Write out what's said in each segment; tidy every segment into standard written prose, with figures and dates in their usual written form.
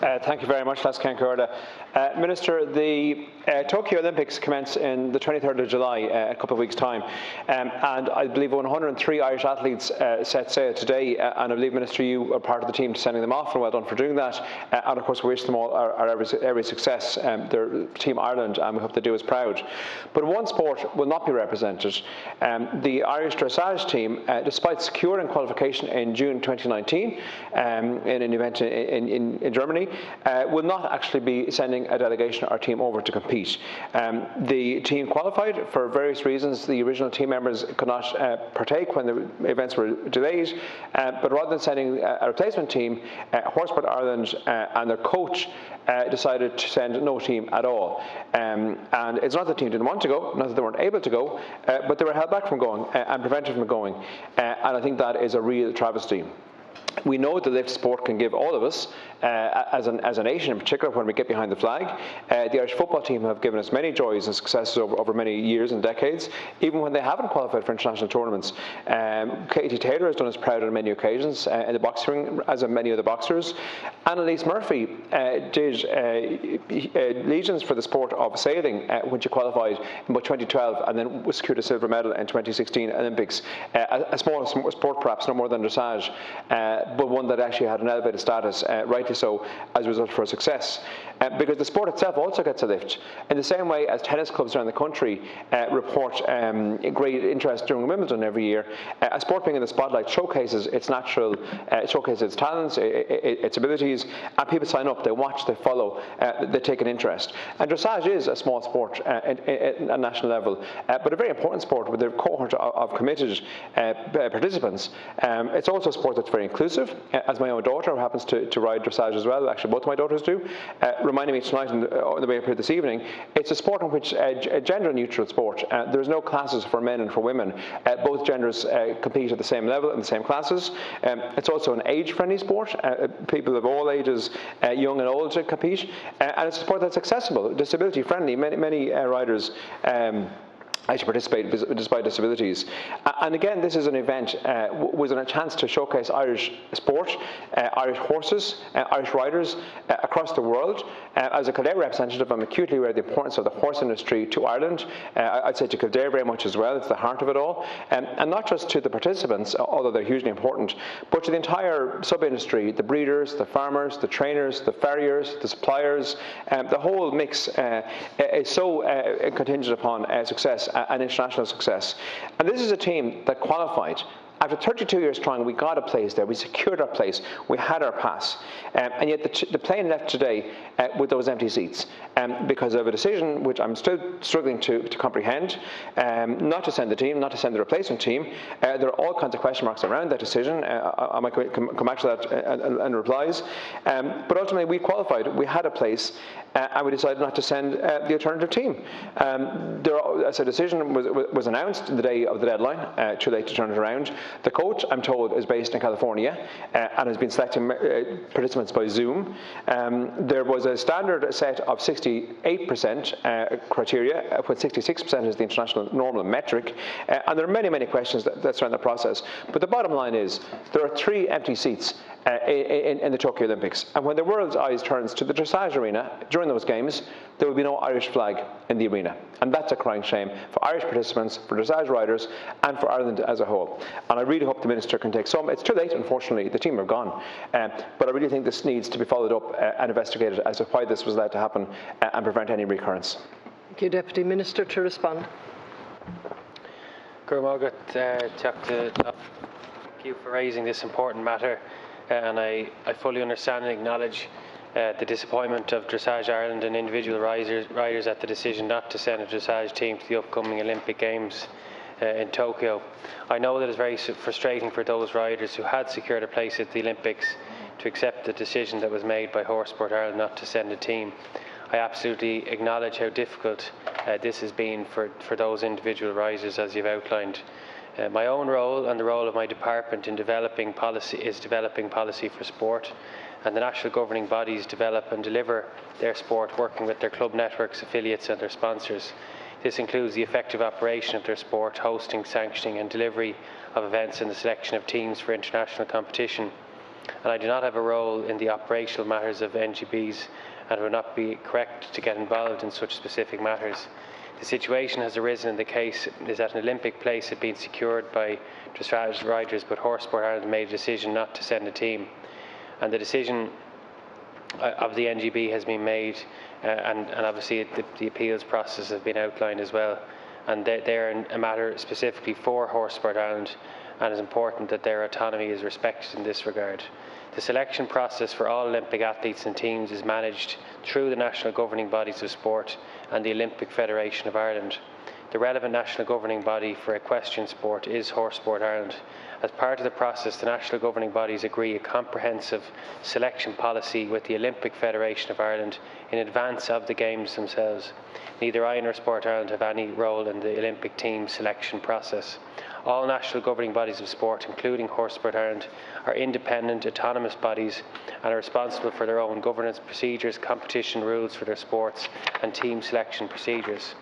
Thank you very much, Les Cancorda. Minister, the Tokyo Olympics commence in the 23rd of July, a couple of weeks' time, and I believe 103 Irish athletes set sail today, and I believe, Minister, you are part of the team sending them off, and well done for doing that. And of course, we wish them all every success. They're Team Ireland, and we hope they do us proud. But one sport will not be represented. The Irish Dressage team, despite securing qualification in June 2019 in an event in Germany, will not actually be sending a delegation or team over to compete. The team qualified for various reasons. The original team members could not partake when the events were delayed, but rather than sending a replacement team, Horse Sport Ireland and their coach decided to send no team at all. And it's not that the team didn't want to go, not that they weren't able to go, but they were held back from going and prevented from going. And I think that is a real travesty. We know the lift sport can give all of us, as a nation in particular, when we get behind the flag. The Irish football team have given us many joys and successes over many years and decades, even when they haven't qualified for international tournaments. Katie Taylor has done us proud on many occasions in the boxing ring, as have many other boxers. Annalise Murphy did legions for the sport of sailing when she qualified in about 2012 and then secured a silver medal in 2016 Olympics. A small sport, perhaps, no more than dressage, but one that actually had an elevated status, rightly so, as a result of her success. Because the sport itself also gets a lift. In the same way as tennis clubs around the country report great interest during Wimbledon every year, a sport being in the spotlight showcases its natural, showcases its talents, its abilities, and people sign up, they watch, they follow, they take an interest. And dressage is a small sport at a national level, but a very important sport with a cohort of committed participants. It's also a sport that's very inclusive. As my own daughter, who happens to ride dressage as well, actually both of my daughters do, reminding me tonight on the way up here this evening, it's a sport in which a gender-neutral sport. There's no classes for men and for women. Both genders compete at the same level in the same classes. It's also an age-friendly sport. People of all ages, young and old, compete. And it's a sport that's accessible, disability-friendly. Many riders actually participate despite disabilities. And again, this is an event, was a chance to showcase Irish sport, Irish horses, Irish riders across the world. As a Kildare representative, I'm acutely aware of the importance of the horse industry to Ireland. I'd say to Kildare very much as well. It's the heart of it all. And not just to the participants, although they're hugely important, but to the entire sub-industry, the breeders, the farmers, the trainers, the farriers, the suppliers. The whole mix is so contingent upon success and international success. And this is a team that qualified. After 32 years trying, we got a place there. We secured our place. We had our pass. And yet the plane left today with those empty seats because of a decision which I'm still struggling to comprehend, not to send the team, not to send the replacement team. There are all kinds of question marks around that decision. I might come back to that in replies. But ultimately, we qualified. We had a place, and we decided not to send the alternative team. As a decision was announced the day of the deadline, too late to turn it around. The coach, I'm told, is based in California and has been selecting participants by Zoom. There was a standard set of 68% criteria, when 66% is the international normal metric. And there are many, many questions that surround the process. But the bottom line is there are 3 empty seats in the Tokyo Olympics. And when the world's eyes turns to the dressage arena during those games, there will be no Irish flag in the arena. And that's a crying shame for Irish participants, for dressage riders, and for Ireland as a whole. And I really hope the Minister can take some. It's too late, unfortunately. The team are gone. But I really think this needs to be followed up and investigated as to why this was allowed to happen and prevent any recurrence. Thank you, Deputy Minister, to respond. Thank you for raising this important matter. And I fully understand and acknowledge the disappointment of Dressage Ireland and individual riders at the decision not to send a dressage team to the upcoming Olympic Games in Tokyo. I know that it's very frustrating for those riders who had secured a place at the Olympics to accept the decision that was made by Horse Sport Ireland not to send a team. I absolutely acknowledge how difficult this has been for those individual riders, as you've outlined. My own role and the role of my department in developing policy for sport, and the national governing bodies develop and deliver their sport working with their club networks, affiliates and their sponsors. This includes the effective operation of their sport, hosting, sanctioning and delivery of events and the selection of teams for international competition. and I do not have a role in the operational matters of NGBs and would not be correct to get involved in such specific matters. The situation has arisen in the case is that an Olympic place had been secured by Dressage riders, but Horse Sport Ireland made a decision not to send a team, and the decision of the NGB has been made, and obviously the appeals process has been outlined as well, and they're a matter specifically for Horse Sport Ireland, and it's important that their autonomy is respected in this regard. The selection process for all Olympic athletes and teams is managed through the national governing bodies of sport and the Olympic Federation of Ireland. The relevant national governing body for equestrian sport is Horse Sport Ireland. As part of the process, the national governing bodies agree a comprehensive selection policy with the Olympic Federation of Ireland in advance of the Games themselves. Neither I nor Sport Ireland have any role in the Olympic team selection process. All national governing bodies of sport, including Horse Sport Ireland, are independent, autonomous bodies and are responsible for their own governance procedures, competition rules for their sports and team selection procedures.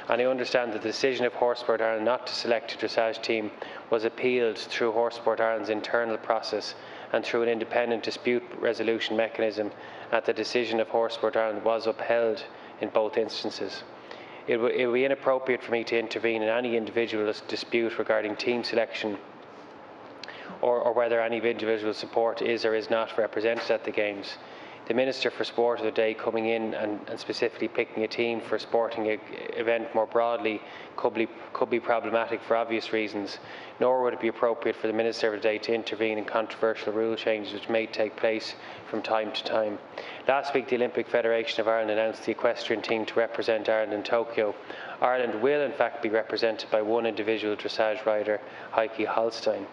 And I understand that the decision of Horse Sport Ireland not to select a dressage team was appealed through Horse Sport Ireland's internal process and through an independent dispute resolution mechanism, and the decision of Horse Sport Ireland was upheld in both instances. It would be inappropriate for me to intervene in any individual dispute regarding team selection or whether any individual support is or is not represented at the Games. The Minister for Sport of the day coming in and specifically picking a team for a sporting event more broadly could be problematic for obvious reasons, nor would it be appropriate for the Minister of the day to intervene in controversial rule changes which may take place from time to time. Last week, the Olympic Federation of Ireland announced the equestrian team to represent Ireland in Tokyo. Ireland will in fact be represented by one individual dressage rider, Heike Holstein.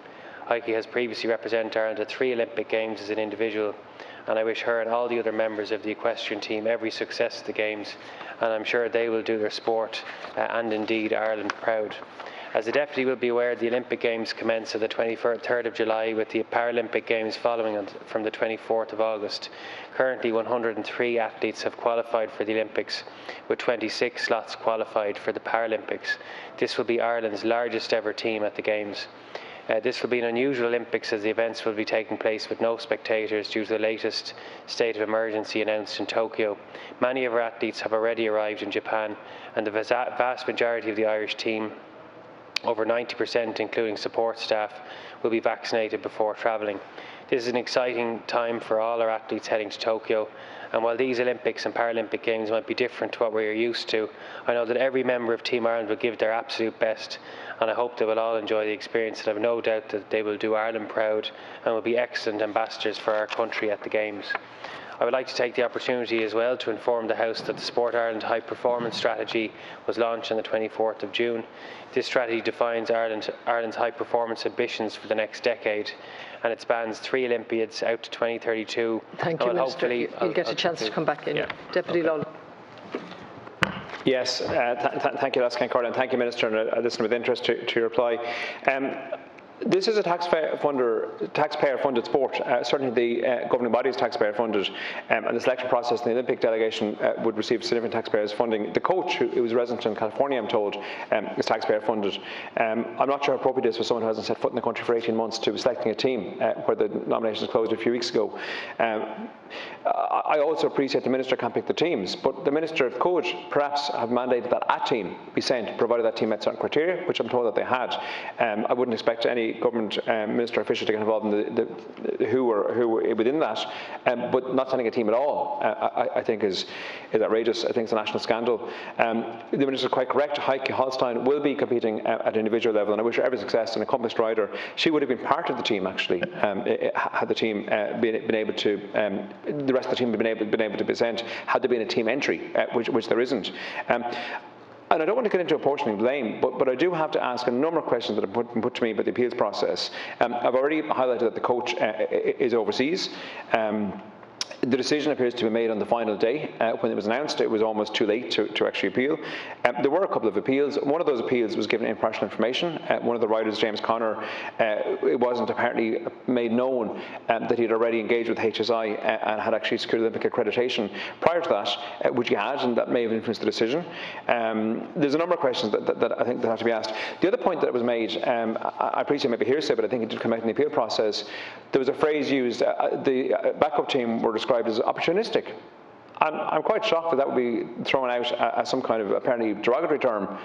Heike has previously represented Ireland at 3 Olympic Games as an individual, and I wish her and all the other members of the equestrian team every success at the Games, and I'm sure they will do their sport and indeed Ireland proud. As the Deputy will be aware, the Olympic Games commence on the 23rd of July with the Paralympic Games following from the 24th of August. Currently 103 athletes have qualified for the Olympics, with 26 slots qualified for the Paralympics. This will be Ireland's largest ever team at the Games. This will be an unusual Olympics as the events will be taking place with no spectators due to the latest state of emergency announced in Tokyo. Many of our athletes have already arrived in Japan, and the vast majority of the Irish team, over 90% including support staff, will be vaccinated before travelling. This is an exciting time for all our athletes heading to Tokyo, and while these Olympics and Paralympic Games might be different to what we are used to, I know that every member of Team Ireland will give their absolute best, and I hope they will all enjoy the experience, and I have no doubt that they will do Ireland proud and will be excellent ambassadors for our country at the Games. I would like to take the opportunity as well to inform the House that the Sport Ireland High Performance Strategy was launched on the 24th of June. This strategy defines Ireland's high performance ambitions for the next decade, and it spans 3 Olympiads out to 2032. Thank you, Minister. You'll get a chance to come back in. Yeah. Deputy Lawless. Yes, thank you, Ken Corley, and thank you, Minister, and I listened with interest to your reply. This is a taxpayer-funded sport. Certainly the governing body is taxpayer-funded, and the selection process in the Olympic delegation would receive significant taxpayers' funding. The coach, who is resident in California, I'm told, is taxpayer-funded. I'm not sure how appropriate it is for someone who hasn't set foot in the country for 18 months to be selecting a team where the nominations closed a few weeks ago. I also appreciate the Minister can't pick the teams, but the Minister could perhaps have mandated that a team be sent, provided that team met certain criteria, which I'm told that they had. I wouldn't expect any government minister official to get involved in the who were within that, but not sending a team at all, I think is outrageous. I think it's a national scandal. The Minister is quite correct. Heike Holstein will be competing at an individual level, and I wish her every success. An accomplished rider. She would have been part of the team actually, had the team been able to. The rest of the team been able to be sent had there been a team entry, which there isn't. And I don't want to get into apportioning blame, but I do have to ask a number of questions that have been put to me about the appeals process. I've already highlighted that the coach is overseas. The decision appears to be made on the final day. When it was announced, it was almost too late to actually appeal. There were a couple of appeals. One of those appeals was given impartial information. One of the riders, James Connor, it wasn't apparently made known that he had already engaged with HSI and had actually secured Olympic accreditation prior to that, which he had, and that may have influenced the decision. There's a number of questions that I think that have to be asked. The other point that was made, I appreciate maybe hearsay, but I think it did come out in the appeal process. There was a phrase used, the backup team were described as opportunistic. I'm quite shocked that would be thrown out as some kind of apparently derogatory term.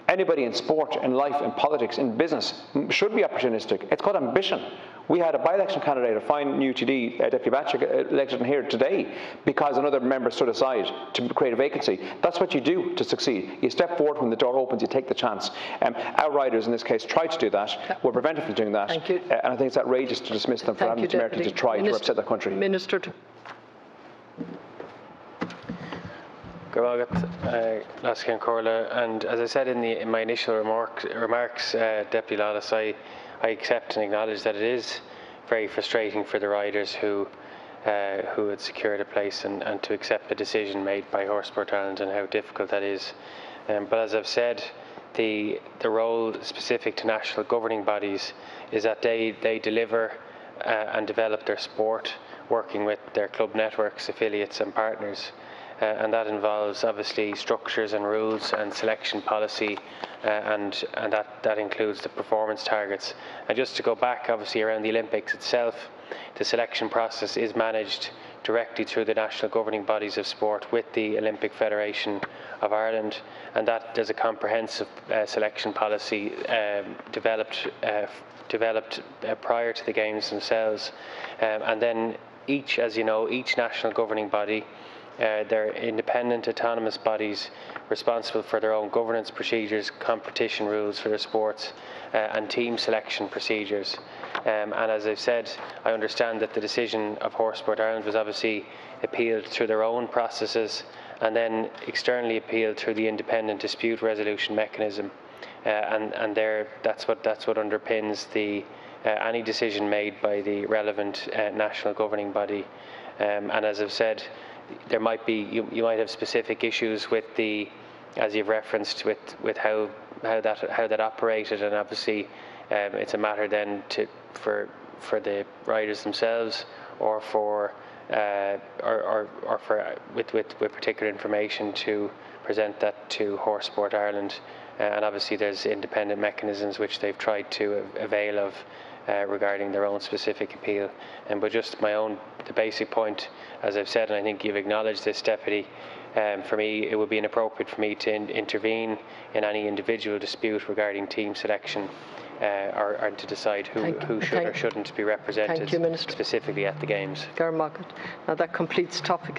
Anybody in sport, in life, in politics, in business should be opportunistic. It's called ambition. We had a by-election candidate, a fine new TD, Deputy Batchik, elected in here today because another member stood aside to create a vacancy. That's what you do to succeed. You step forward when the door opens, you take the chance. Our riders in this case tried to do that. We're prevented from doing that. Thank you. And I think it's outrageous to dismiss them for having the temerity to try to upset the country. Minister. And as I said in my initial remarks, Deputy Lawless, I accept and acknowledge that it is very frustrating for the riders who had secured a place and to accept the decision made by Horse Sport Ireland and how difficult that is. But as I've said, the role specific to national governing bodies is that they deliver and develop their sport, working with their club networks, affiliates and partners. And that involves obviously structures and rules and selection policy, and that includes the performance targets. And just to go back, obviously around the Olympics itself, the selection process is managed directly through the national governing bodies of sport with the Olympic Federation of Ireland, and that there's a comprehensive selection policy developed prior to the games themselves, and then each national governing body. They're independent, autonomous bodies responsible for their own governance procedures, competition rules for their sports, and team selection procedures. And as I've said, I understand that the decision of Horse Sport Ireland was obviously appealed through their own processes and then externally appealed through the independent dispute resolution mechanism. That's what underpins any decision made by the relevant national governing body. And as I've said, there might be you might have specific issues with as you've referenced with how that operated, and obviously it's a matter then for the riders themselves or with particular information to present that to Horse Sport Ireland, and obviously there's independent mechanisms which they've tried to avail of regarding their own specific appeal. But just the basic point, as I've said, and I think you've acknowledged this, Deputy, for me it would be inappropriate for me to intervene in any individual dispute regarding team selection or to decide who should or shouldn't be represented specifically at the Games. Now that completes topic